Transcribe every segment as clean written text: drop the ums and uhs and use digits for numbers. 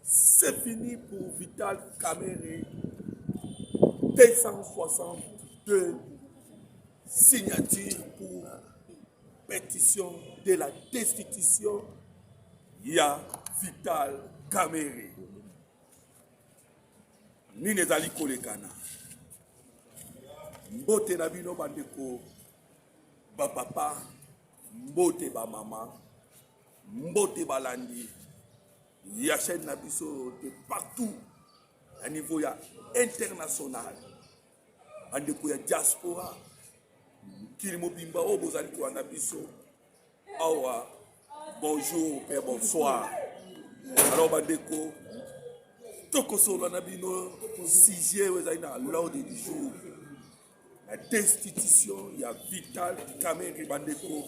C'est fini pour Vital Kamerhe. 262 signatures pour pétition de la destitution. Il y a Vital Kamerhe. Nini ezali kolekana. Mbote na bino bandeko ba papa, mbote ba mama, mbote balandi. Il y a chaîne nabiso de partout à niveau international. Bandeko ya diaspora. Kilimo bimba o bozali ko nabiso. Awa bonjour et bonsoir. Alors bandeko Tokosola Nabino, sixième l'ordre du jour. La destitution, il y a Vital Kamerhe Bandeko.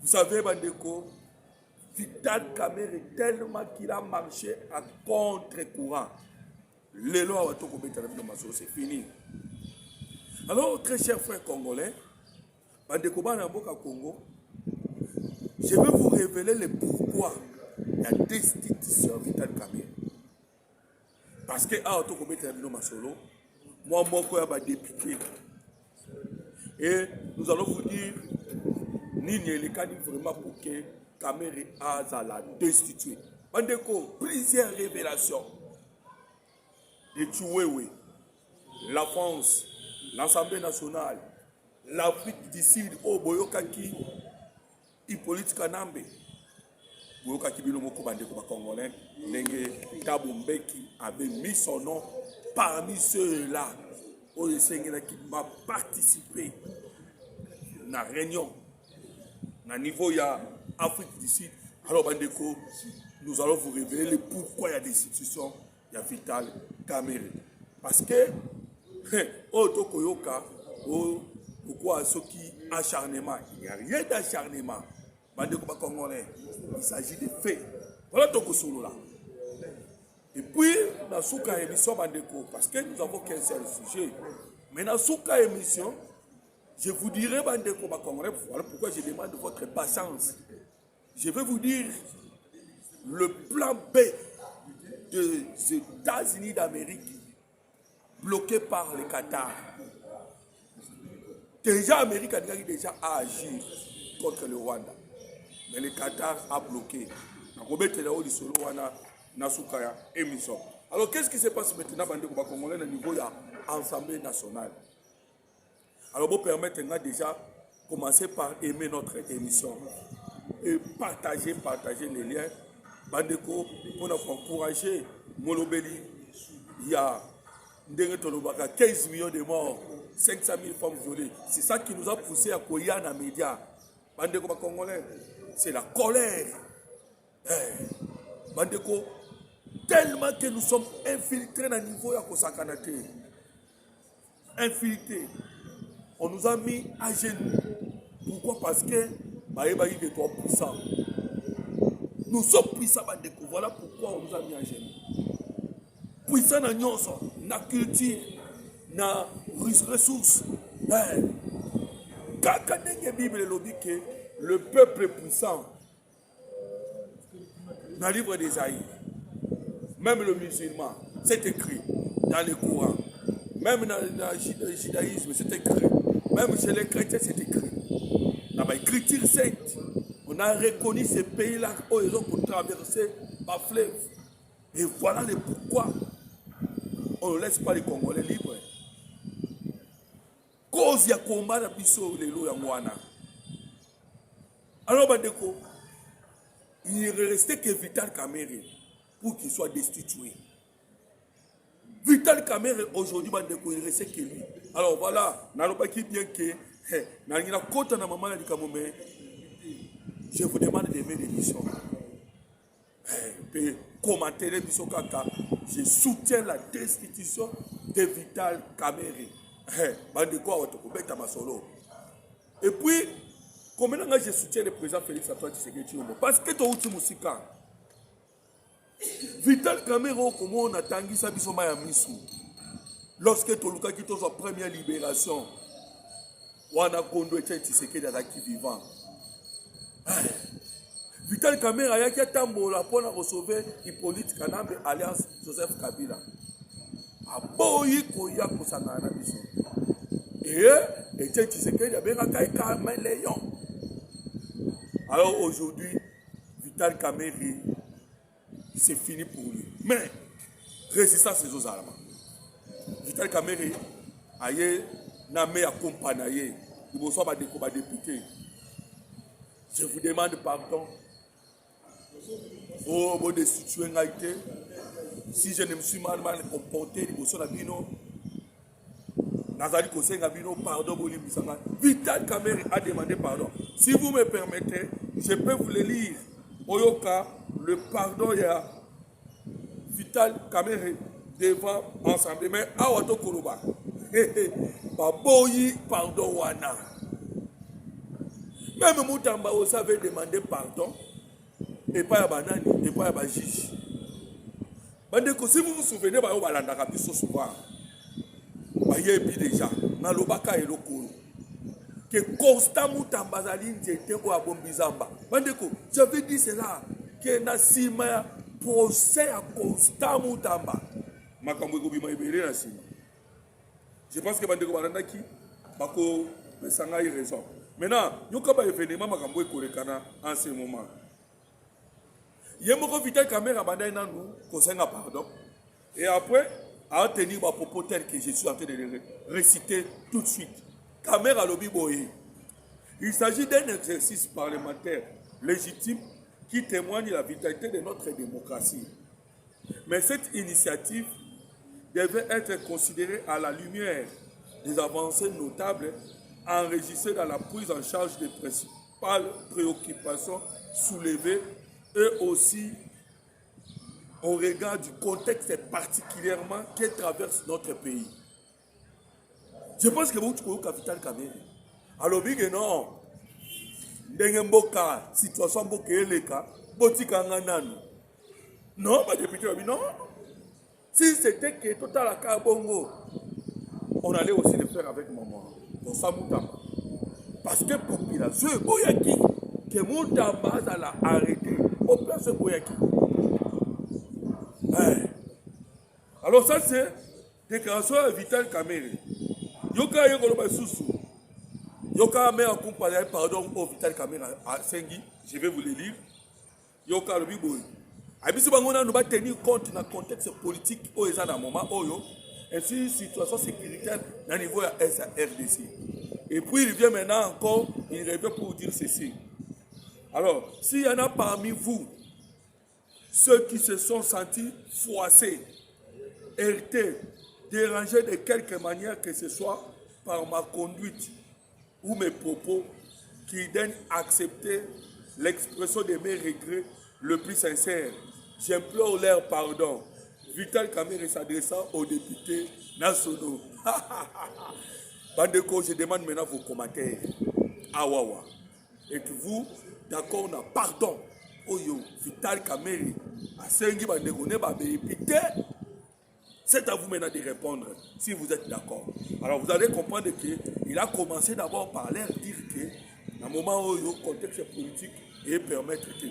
Vous savez, Bandeko, Vital Kamerhe, tellement qu'il a marché à contre-courant. Les lois c'est fini. Alors, très chers frères congolais, Bandeko Banamboka Congo, je vais vous révéler le pourquoi la destitution Vital Kamerhe. Parce que moi, mon député. Et nous allons vous dire, Nini le cas vraiment pour que Kamerhe a la destituer. Bandeko, plusieurs révélations de Tchouéoué, la France, l'Assemblée nationale, l'Afrique du Sud, Boyokaki, Hippolyte Kanambe. Boyoka Kibilo Moko Bandeko Congolais, Nenge Thabo Mbeki avait mis son nom parmi ceux-là où le Seigneur qui m'a participé à la réunion, à niveau il y a Afrique du Sud. Alors Bandeko, nous allons vous révéler le pourquoi il y a des institutions, il y a Vital Kamerhe. Parce que, oh Tokoyoka, oh pourquoi ceux qui acharnement, il n'y a rien d'acharnement. Bandeko Congolais, il s'agit de faits. Voilà ton solo là. Et puis, dans la émission Bandeko, parce que nous avons qu'un seul sujet. Mais dans la émission, je vous dirai Bandeko Congolais, voilà pourquoi je demande votre patience. Je vais vous dire le plan B des États-Unis d'Amérique, bloqué par le Qatar. Déjà, l'Amérique a déjà agi contre le Rwanda. Mais le Qatar a bloqué. Alors, qu'est-ce qui se passe maintenant au Congolais au niveau de l'Assemblée nationale? Alors, vous permettez déjà commencer par aimer notre émission et partager les liens. Bandeko, pour nous encourager, Molobeli, il y a 15 millions de morts, 500 000 femmes violées. C'est ça qui nous a poussé à courir dans les médias. Bandeko Congolais, c'est la colère. Bandeko, tellement que nous sommes infiltrés dans le niveau de Kosakanate. Infiltrés. On nous a mis à genoux. Pourquoi? Parce que Baïbaï est trop puissant. Nous sommes puissants, Bandeko. Voilà pourquoi on nous a mis à genoux. Puissant dans la culture, dans les ressources. Quand la Bible dit que le peuple est puissant, dans le livre d'Ésaïe, même le musulman, c'est écrit dans le Coran, même dans le judaïsme, c'est écrit, même chez les chrétiens, c'est écrit. Dans l'écriture sainte, on a reconnu ces pays-là où ils ont traversé par fleuve. Et voilà le pourquoi on ne laisse pas les Congolais libres. Cause ya combat na biso lelo ya mwana. Alors Bandeko, il ne restait que Vital Kamerhe pour qu'il soit destitué. Vital Kamerhe aujourd'hui Bandeko, il ne restait que lui. Alors voilà, n'allons-pas bien que je vous demande d'aimer l'émission. Commenter l'émission Kaka. Je soutiens la destitution de Vital Kamerhe. Et puis, comment je soutiens le président Félix Antoine Tshisekedi? Parce que tu as Moussika. Vital Kamerhe, comment on a tangi sa bisoma ya misu. Lorsque tu as eu sa première libération, on a conduit Tshisekedi à qui vivant. Vital Kamerhe ayaki atambola mpona kosauve Hippolyte Kanambe alias Joseph Kabila. Aboyi koya kosangana na biso. Et Etienne Tshisekedi abengaka caméléon. Alors aujourd'hui, Vital Kamerhe, c'est fini pour lui. Mais, résistance aux Allemands. Vital Kamerhe, aye, namé accompagné, il vous soit député. Je vous demande pardon. Oh, bon destitué ngaïté. Si je ne me suis mal comporté, il vous soit bino. Nazali Kosenga bino, pardon, Vital Kamerhe a demandé pardon. Si vous me permettez, je peux vous le lire. Oyoka, le pardon, il y a Vital Kamerhe devant ensemble. Mais Awato Koloba, Baboyi, pardon, Wana. Même Moutamba, vous savez demander pardon, et pas à Banani, et pas à Bajiji. Si vous vous souvenez, vous allez vous souvent. Bayebi déjà, dans le baka et le kolo. Que constant Moutamba Zali n'était pas bon bizamba. J'avais dit cela, que Nassima procès à constant Moutamba. Je pense que Bandeko Barandaki, Bako, Sanga a raison. Maintenant, nous avons un événement en ce moment. Il y a un Vital Kamerhe à Bandaï Nanou, Kosenga pardon. Et après, à tenir ma propos tel que je suis en train de réciter tout de suite. Kamerhe Lobi Boye. Il s'agit d'un exercice parlementaire légitime qui témoigne de la vitalité de notre démocratie. Mais cette initiative devait être considérée à la lumière des avancées notables enregistrées dans la prise en charge des principales préoccupations soulevées et aussi au regard du contexte particulièrement qui traverse notre pays. Je pense que vous avez un capital Kamerhe. Alors, non, Dengemboka, situation Bokeleka, Botika Nanano. Non, pas député, non. Si c'était que total à Kabongo, on allait aussi le faire avec maman. Pour ça, Moutamba. Parce que population, Boyaki, que Moutamba a arrêté. Population Boyaki. Alors ça c'est déclaration à Vital Kamerhe. Yoka Yegoloba Soussou. Yoka me accompagné pardon au Vital Kamerhe à Sengi. Je vais vous le lire. Yoka le Biboy. Abisi bangona nous va tenir compte dans le contexte politique au ezana moment oyo ainsi situation sécuritaire dans le niveau de la RDC. Et puis il vient maintenant encore, il revient pour dire ceci. Alors, s'il y en a parmi vous ceux qui se sont sentis froissés, heurtés, dérangés de quelque manière que ce soit par ma conduite ou mes propos, qui daignent accepter l'expression de mes regrets le plus sincère. J'implore leur pardon. Vital Kamerhe s'adressant aux députés nationaux. Bandeko, je demande maintenant vos commentaires. Awawa. Êtes-vous d'accord na pardon? Oyo, Vital Kamerhe, à Sengi Bandeko, ne ba député. C'est à vous maintenant de répondre, si vous êtes d'accord. Alors vous allez comprendre qu'il a commencé d'abord par leur dire que, dans un moment où le contexte politique et permettre que.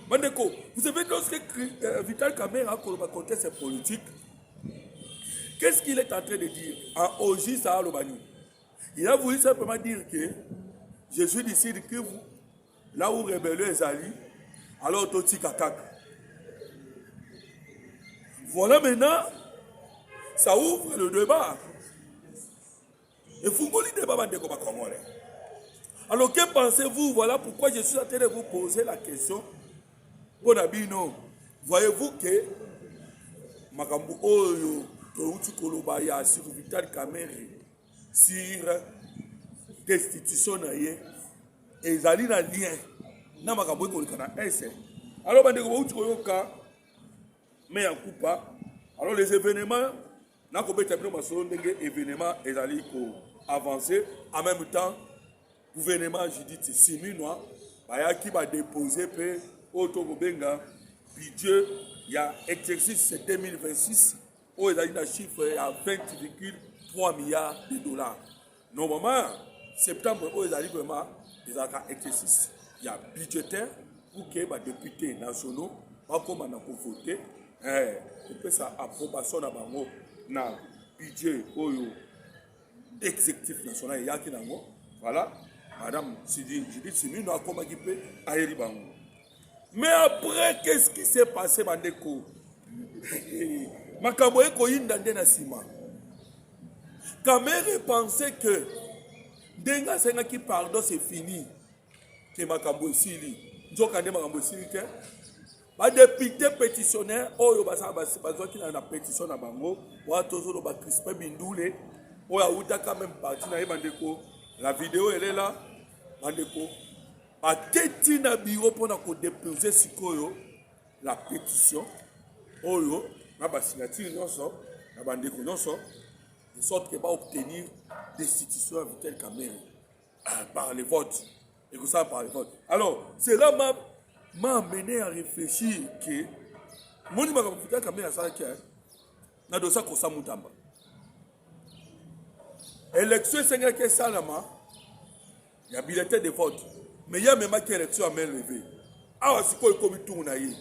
Bandeko, vous savez, lorsque Vital Kamerhe a le contexte politique, qu'est-ce qu'il est en train de dire en Oji Sahalobani? Il a voulu simplement dire que je suis d'ici que vous, là où rébellion est allé, alors Toti Kakak. Voilà maintenant, ça ouvre le débat. Et vous voulez le débat Bandeko Bakomole. Alors que pensez-vous? Voilà pourquoi je suis en train de vous poser la question. Bonabino, voyez-vous que Makambu Oyo, Touti Kolobaya, sur Vital Kamerhe, sur destitution naie, et Zali na lien, na Makambu Kolokana ese. Alors, Bandeko Touti Koloka, mais en coupa. Alors, les événements, n'a pas été événements, et Zali ko avancer. En même temps, gouvernement Judith Siminois, qui va déposer Autogobenga, budget, il y a exercice 2026, où il y a un chiffre à 20,3 milliards de dollars. Normalement, septembre, où il y a vraiment des exercices, il y a budgétaire, pour que les députés nationaux comme on a voté et ça approbation na bango na budget oyo exécutif national yaki nango voilà madame Judith Simi no akoma ki pe ayeli bango. Mais après qu'est-ce qui s'est passé bandeko makambo eko yinda nde na sima Kamere pensait que denga senga ki pardon c'est fini que makambo esili nzoka nde makambo esili ke ba député pétitionnaire oyo bazwaki na pétition na bango wa tozolo ba Crispin Bindule oyo auta quand même parti na ye bandeko la vidéo elle est là bandeko ateti na bureau pour na ko déposer sikoyo la pétition oyo na ba signature nyonso na bandeko nyonso de sorte que va obtenir destitution à Vital Kamerhe par les votes et que ça par les votes. Alors cela m'a amené à réfléchir que mon numéro Vital Kamerhe a ça que na dosa ko samutamba élection senga que salama il y a bulletin de vote mais il y a même qui élection à main levée ah c'est quoi comme tout na yi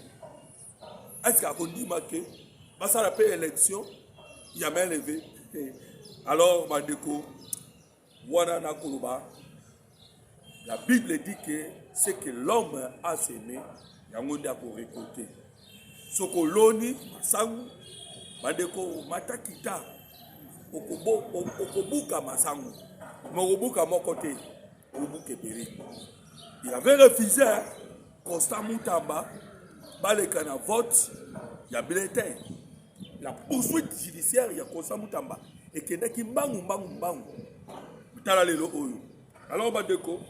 est-ce qu'on dit marqué bah ça la paix élection il y a main levée alors bandeko wana na koloba la Bible dit que c'est que l'homme a semé yango nda ko récolter sokoloni masangu bandeko matakita okobuka masangu mokobuka mokote obuke peri il avait refusé Constant Mutamba baleka na vote ya bulletin la poursuite judiciaire ya Constant Mutamba et que qui mbangu tala lelo oyo. Alors bandeko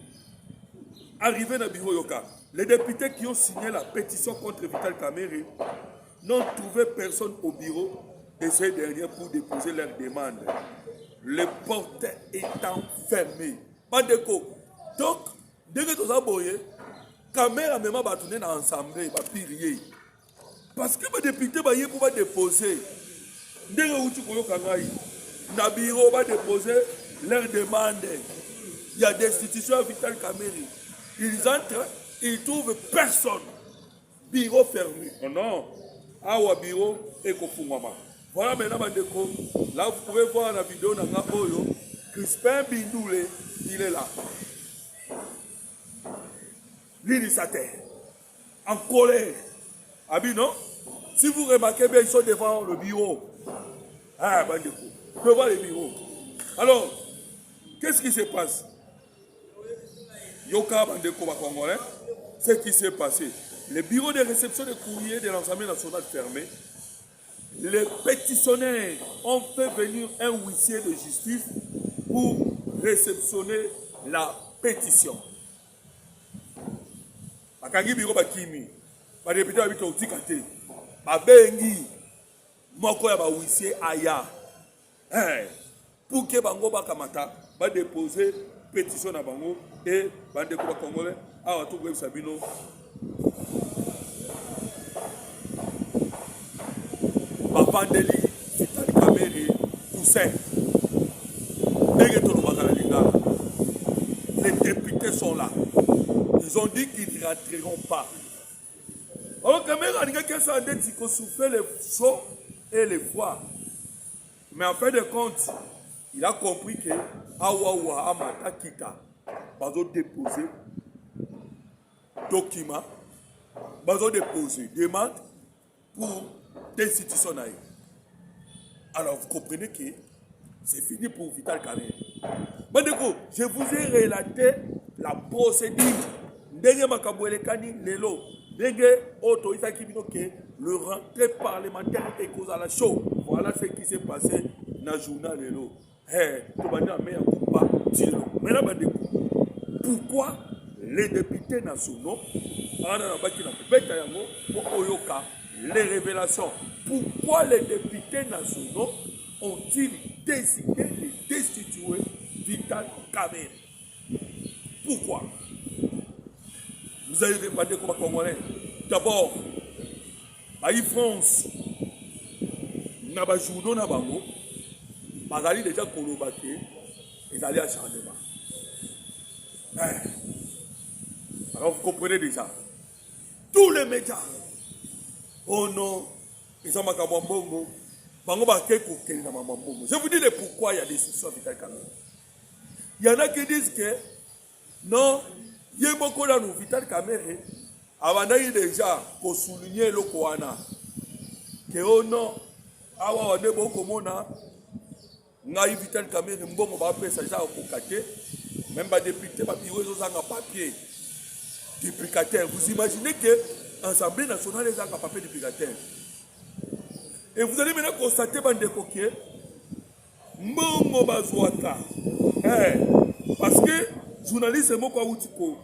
arrivé na bureau yoka les députés qui ont signé la pétition contre Vital Kamerhe n'ont trouvé personne au bureau de ces derniers pour déposer leur demande, le portail étant fermé. Bandeko donc dès que tu as boyé Kamerhe a même batourné dans l'ensemble va pirier parce que les députés va y pouvoir déposer dès que tu koyo kangai na bureau va déposer leur demande. Il y a destitution à Vital Kamerhe. Ils entrent, ils trouvent personne. Bureau fermé. Oh non. Awa bureau et kofungwama. Voilà maintenant bandeko. Là vous pouvez voir la vidéo dans la oyo. Crispin Bindule, il est là. L'île sa terre. En colère. Abi non? Si vous remarquez bien, ils sont devant le bureau. Ah bandeko. Devant le bureau. Alors, qu'est-ce qui se passe? Yoka bandeko ba congolais, ce qui s'est passé. Le bureau de réception des courriers de l'Assemblée nationale fermé. Les pétitionnaires ont fait venir un huissier de justice pour réceptionner la pétition. Bakangi bureau bakimi. Ba député habite au tikate. Ba bengi moko ya ba huissier aya. Pour que bango bakamata va déposer pétition à bango et bandeko ba congolais a tout comme Sabino Bapandeli Vital Kamerhe Toussaint les députés sont là, ils ont dit qu'ils ne rentreront pas. Alors Kamerhe a dit que ça a dit qu'on souffrait le chaud et le froid, mais en fin de compte il a compris que Awawa Amata Kita va déposer document, va déposer demande pour destitution. Alors vous comprenez que c'est fini pour Vital Kamerhe. Bandeko, je vous ai relaté la procédure. Ndenge makambo elekani lelo. Ndenge auto isaki bino que le rentrée parlementaire est cause à la show. Voilà ce qui s'est passé dans le journal lelo. Pourquoi les députés nationaux, les révélations, pourquoi les députés nationaux ont-ils décidé de destituer Vital Kamerhe? Pourquoi? Vous avez demandé comment Congolais. D'abord, à France, n'a pas journaux n'a pas mot. Bazali déjà colobaté, ils allaient à changement. Alors vous comprenez déjà. les médias. Oh non, ils ont makambo mbongo. Bango ba keko keli na maman mbongo. Je vous dis le pourquoi il y a des histoires Vital Kamerhe. Il y en a qui disent que non, il y a beaucoup de Vital Kamerhe. Avant d'aller déjà pour souligner le Koana. Que oh non, awa wane boko mona. Ngai Vital Kamerhe mbongo ba pesa ja okokate. Même pas député, pas bureau aux papier. Duplicataire. Vous imaginez que l'Assemblée nationale est un papier duplicataire. Et vous allez maintenant constater, bande de coquets, mbongo bazouaka. Parce que journaliste moko outi ko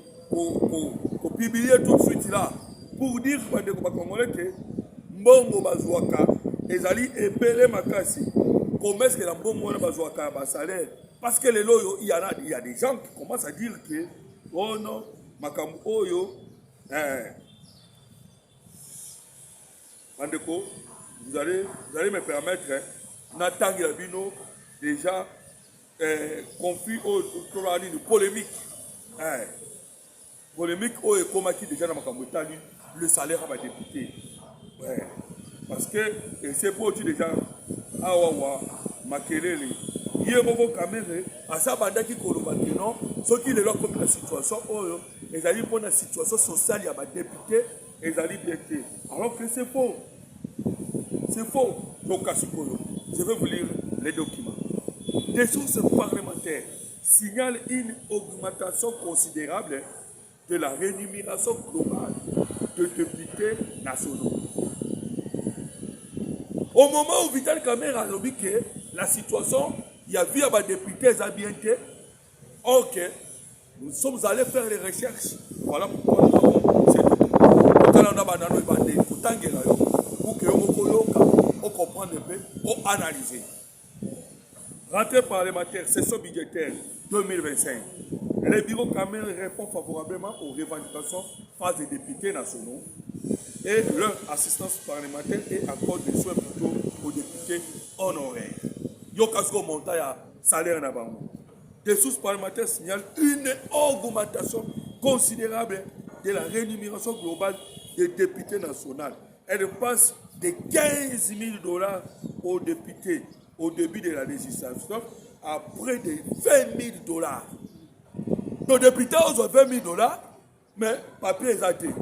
publier tout de suite là pour dire bande de congolais que mbongo bazouaka ezali ebele makasi. Comment est-ce que la mbongo bazouaka ba salaire? Parce que les loyaux, il y a des gens qui commencent à dire que oh non, makambo oyo Bandeko, vous allez me permettre, Nathan Gilabino, déjà, confie au une polémique. Polémique, où est comme qui déjà dans ma le salaire à ma députée. Parce que c'est pour dire déjà, Awawa, Makelele, Yébobo Kamerhe, à sa bande qui colombe non, ce qui est là comme la situation, ils allaient pour la situation sociale, il y a ma députée, ils allaient bien. Alors que c'est faux. C'est faux. Donc, je vais vous lire les documents. Des sources parlementaires signalent une augmentation considérable de la rémunération globale de députés nationaux. Au moment où Vital Kamerhe a dit que la situation, il y a vu à députés habités, ok, nous sommes allés faire les recherches. Voilà pourquoi c'est tout. Pour que on comprenne un peu, on analyse. Rentrée parlementaire, session budgétaire 2025. Le bureau Kamerhe répond favorablement aux revendications face des députés nationaux et leur assistance parlementaire et accorde des soins plutôt aux députés honoraires. Yokasko Montaya, salaire Nabango. Des sources parlementaires signalent une augmentation considérable de la rémunération globale des députés nationaux. Elle passe de 15 000 $ aux députés au début de la législation à près de 20 000 $. Nos députés ont 20 000 $, mais papier est athée.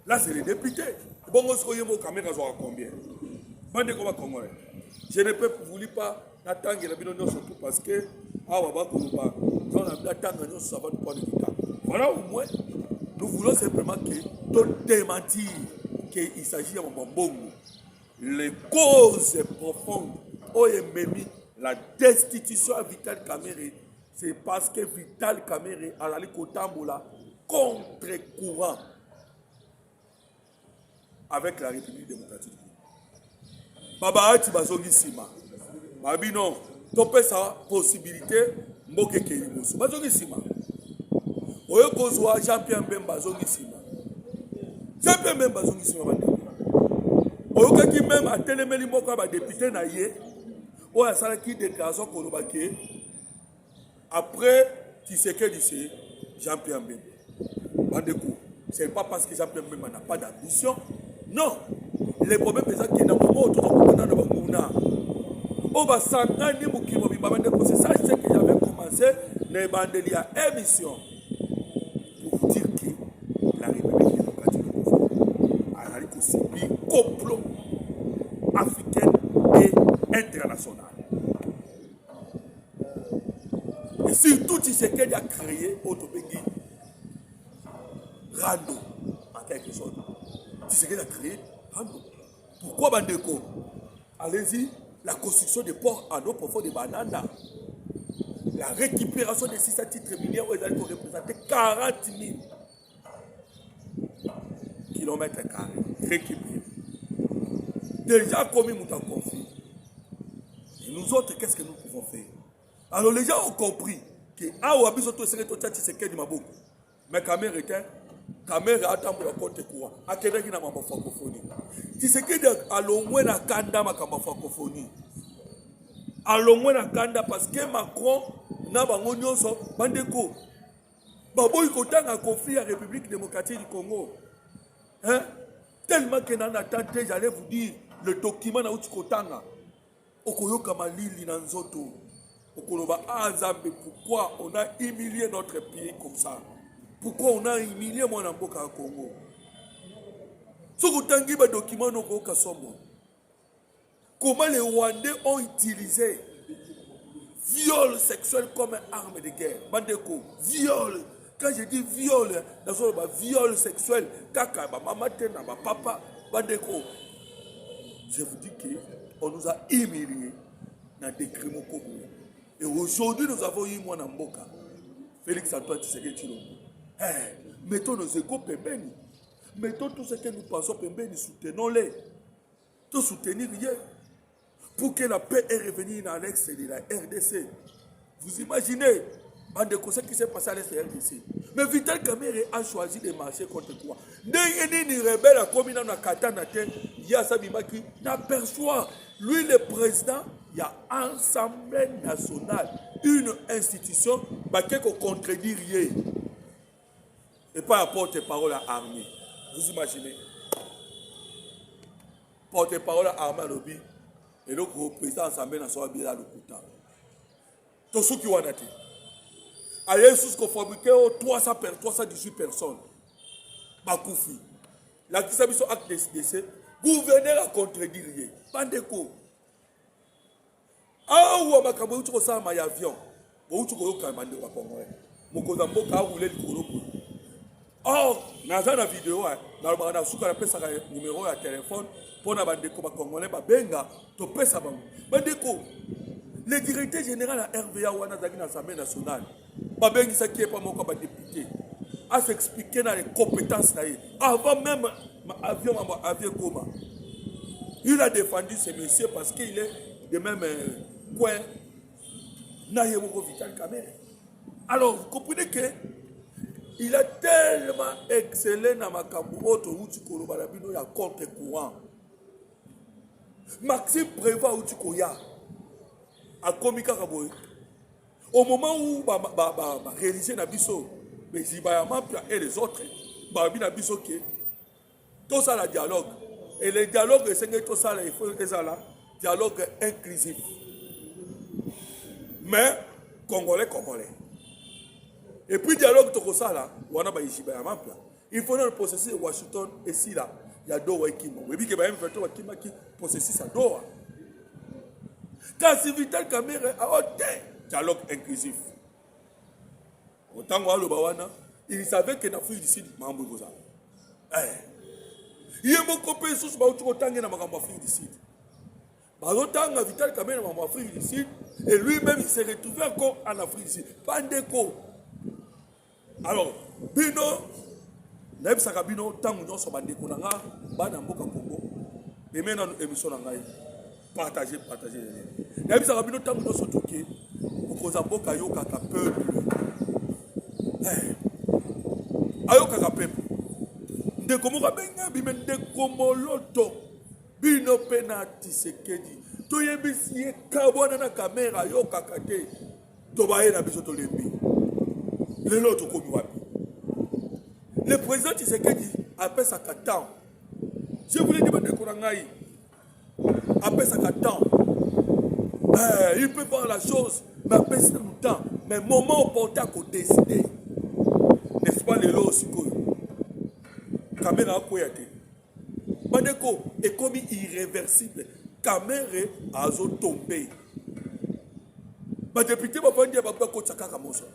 Là, c'est les députés. Bon, on se connaît combien? Je ne peux vous dire pas d'attendre surtout parce que voilà, au moins, nous voulons simplement que démentir qu'il s'agit de bonbon. Les causes profondes ont émis la destitution à Vital Kamerhe. C'est parce que Vital Kamerhe a la Kotambola contre-courant avec la République démocratique. Baba Ati Bazongi Sima. Babi non, topé sa possibilité, Mboke Kelimoussou. Bazongi Sima. Oyo Kozwa Jean-Pierre Mbemba Bazongi Sima. Jean-Pierre Mbemba Bazongi Sima. Oyo Kaki même a téléméli Moko ba député na yé. Oyo Sala qui déclaration Kolobake. Après, tu sais que c'est Jean-Pierre Mbemba. Bandeko. Ce n'est pas parce que Jean-Pierre Mbemba n'a pas d'ambition. Non. Les problèmes c'est qu'il y a un moment où tout le monde a on va s'engager pour qu'il c'est ça que j'avais commencé les bandeliers à émission pour vous dire que la République démocratique du Congo a subi complot africain et international. Et surtout Tshisekedi a créé Otobégi Rando en quelque sorte. Tshisekedi a créé Rando. Pourquoi Bandeko? Allez-y, la construction des ports en eau profonde de Banana, la récupération des 600 titres miniers où ils allaient représenter 40 000 kilomètres carrés récupérés. Déjà commis un conflit. Et nous autres, qu'est-ce que nous pouvons faire? Alors les gens ont compris que Awabi Soto serait au Tchad Tshisekedi Maboko. Mais Kamerhe était. Kamerhe a attendu le compte courant. A Québec, il n'a pas de francophonie. Tshisekedi a l'ongoué na kanda ma francophonie. A l'ongoué na kanda parce que Macron n'a pas de bandeko. Babo il a conflit à la République démocratique du Congo. Hein? Tellement que dans l'attente, j'allais vous dire, le document na utikotanga. Okoyoka malili na nzoto. Okoloba azambe, pourquoi on a humilié notre pays comme ça? Pourquoi on a humilié mon amboka à Congo? Ce que vous document no sombo. Comment les Rwandais ont utilisé viol sexuel comme arme de guerre. Bandeko, viol. Quand je dis viol, viol sexuel, kaka, maman, papa, bandeko. Je vous dis qu'on nous a humiliés dans des crimes au Congo. Et aujourd'hui, nous avons eu mon amboka. Félix Antoine Tshisekedi Tshilombo. Mettons nos égos pembeni. Mettons tout ce que nous pensons pembeni, soutenons-les. Tout soutenir rien. Pour que la paix est revenue dans l'Est de la RDC. Vous imaginez, ce qui s'est passé à l'Est de la RDC. Mais Vital Kamerhe a choisi de marcher contre quoi? Ni rebelle à Komina na Katana, il y a Sabimaki, n'aperçoit, lui le président, il y a Assemblée nationale, une institution, qui contredit rien. Et pas la porte-parole à armée. Vous imaginez? Porte-parole à armée à lobby. Et donc, le président de l'Assemblée nationale a le Kouta. Tout ce qui est en été. Allez, sous ce qu'on fabriquait 318 personnes. Bakoufi. La qui s'habille sur acte de décès. Gouverneur a contredit rien. Bandeko. Ah, ou à Makabo, tu as un avion. Ou tu as un mandé au Congo. Mokozambo, a roulé le Kouropo. Or, dans la vidéo, dans le numéro de téléphone, pour les bandeko congolais, benga, to pesa bango. Bandeko, le directeur général de RVA wana dans l'Assemblée nationale, babengi ça qui est pas mon député, a s'expliquer dans les compétences là. Avant même avion Goma. Il a défendu ce monsieur parce qu'il est de même coin. Nayemoko Vital Kamerhe. Alors, vous comprenez que il a tellement excellé dans ma cambourte où tu connais il y a contre-courant. Maxime Prévost où tu connais à Komika Kaboy. Au moment où réaliser Nabiso, mais Zibayama et les autres, Babi Nabiso qui tout ça le dialogue. Et le dialogue, c'est tout ça, il faut que ça là, dialogue inclusif. Mais Congolais. Et puis, dialogue, tout ça là, il faut le processus de Washington et si là, il y a deux Wakimo. Et puis, il y a un Wakima qui processus à Doha. Quand c'est Vital Kamerhe a ôté dialogue inclusif. Autant que le Bawana, il savait que l'Afrique du Sud, Mambo Goza. Il y a beaucoup de choses qui sont en Afrique du Sud. Autant Vital Kamerhe en Afrique du Sud, et lui-même, il s'est retrouvé encore en Afrique du Sud. Bandeko. Alors, Bino, Naïb Sakabino, tant que nous sommes en Dékonanga, Banamboka Congo, et maintenant nous émission Nangaï, partagez. Naïb Sakabino, tant que nous sommes toqués, pour Zamboka Yoka peuple. Ayoka peuple. Ndekomoka benga, bimen Ndekomoloto, Bino Penati Sekedi, Toyebisi, Kabwana na caméra, Yoka Kate, Tobaye na biso Tolembi. Le président Tshisekedi appelle ça temps. Je voulais dire que appelle ça temps. Il peut voir la chose, mais appelle ça temps. Mais moment opportun qu'on décider. N'est-ce pas les lots aussi que Kamerhe a koyate. Bandeko est comme irréversible. Kamerhe a tombé. Ma député m'a dit que Kotsaka Kamoso.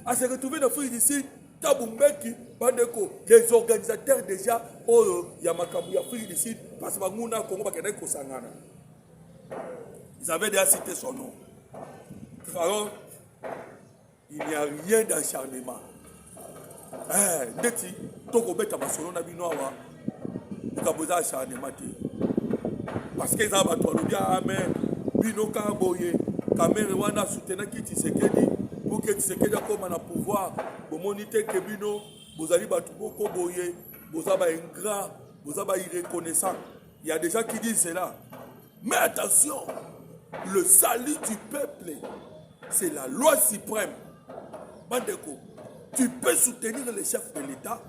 À se retrouver dans l'Afrique d'ici, Tabumbeki, Bandeko, les organisateurs déjà, Yamakabu, l'Afrique d'ici, parce que Mamouna, Congo, Kosangana. Ils avaient déjà cité son nom. Alors, il n'y a rien d'acharnement. Ndeti, Toko Beta Basolo Nabinoa, Kaboza acharnement. Parce qu'ils ont battu le bien, mais Bino Kaboye, Kamerhe Wana soutenant qui Tshisekedi. Pour que Tshisekedi comme un pouvoir, pour moniter que Bino, vous allez battre beaucoup boyer, vous avez ingrat, vous avez irreconnaissant. Il y a des gens qui disent cela. Mais attention, le salut du peuple, c'est la loi suprême. Bandeko, tu peux soutenir les chefs de l'État,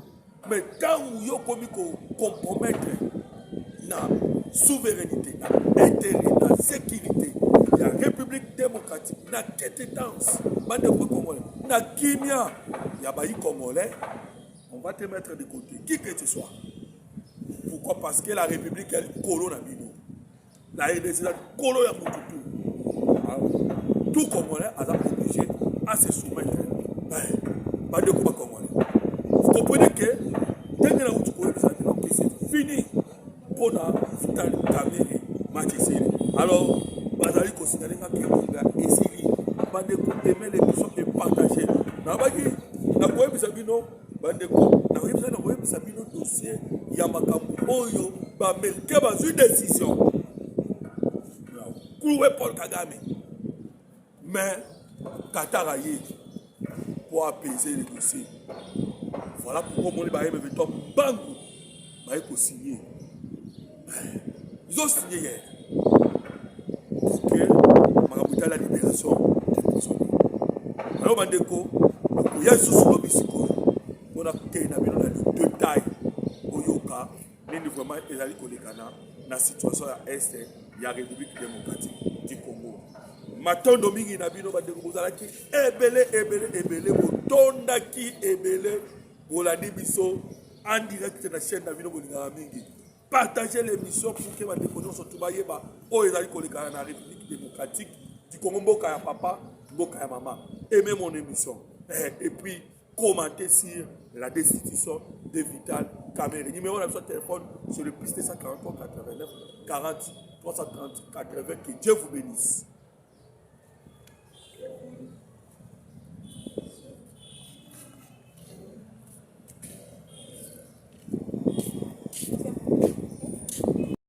Mais tant où yo komi ko compromettre la souveraineté, la intérêt, la sécurité, la République démocratique, la quététance, la kimia, ya bayi congolais, on va te mettre de côté, qui que tu sois. Pourquoi? Parce que la République elle colo na bino. La RDC elle colo ya mututu. Tout congolais a obligé à se soumettre. Pas de combat congolais. Vous comprenez que dès que c'est fini pour la Vital Kamerhe Mathieu. Alors, Bazali considéré que essayer Bandeko aimer l'émission et partager. Na koyebi sabino Bandeko na koyebi sabino dossier ya makambo oyo ba Américain bazui décision. Koué Paul Kagame. Mais Qatar a eu pour apaiser les dossiers. Voilà pourquoi mon libéré me fait bango. Bah, il faut signer. Ils ont signé hier. Pour que la libération des prisonniers. Alors, Bandeko, il y a sous le biscuit. On a fait un détail au Yoka. Mais vraiment, il y a la situation à l'Est, il y a la République démocratique du Congo. Matin domingi na bino bandeko bozalaki ebele botondaki ebele bolandi biso en direct na chaîne na bino bolingaka mingi. Partagez l'émission pour que bandeko nyonso tubayeba oyo ezali kolekana na République démocratique du Congo, mboka ya papa, mboka ya mama. Aimez mon émission et puis commentez sur la destitution de Vital Kamerhe. Numéro de notre téléphone sur le plus 143 89 40 330 80. Que Dieu vous bénisse.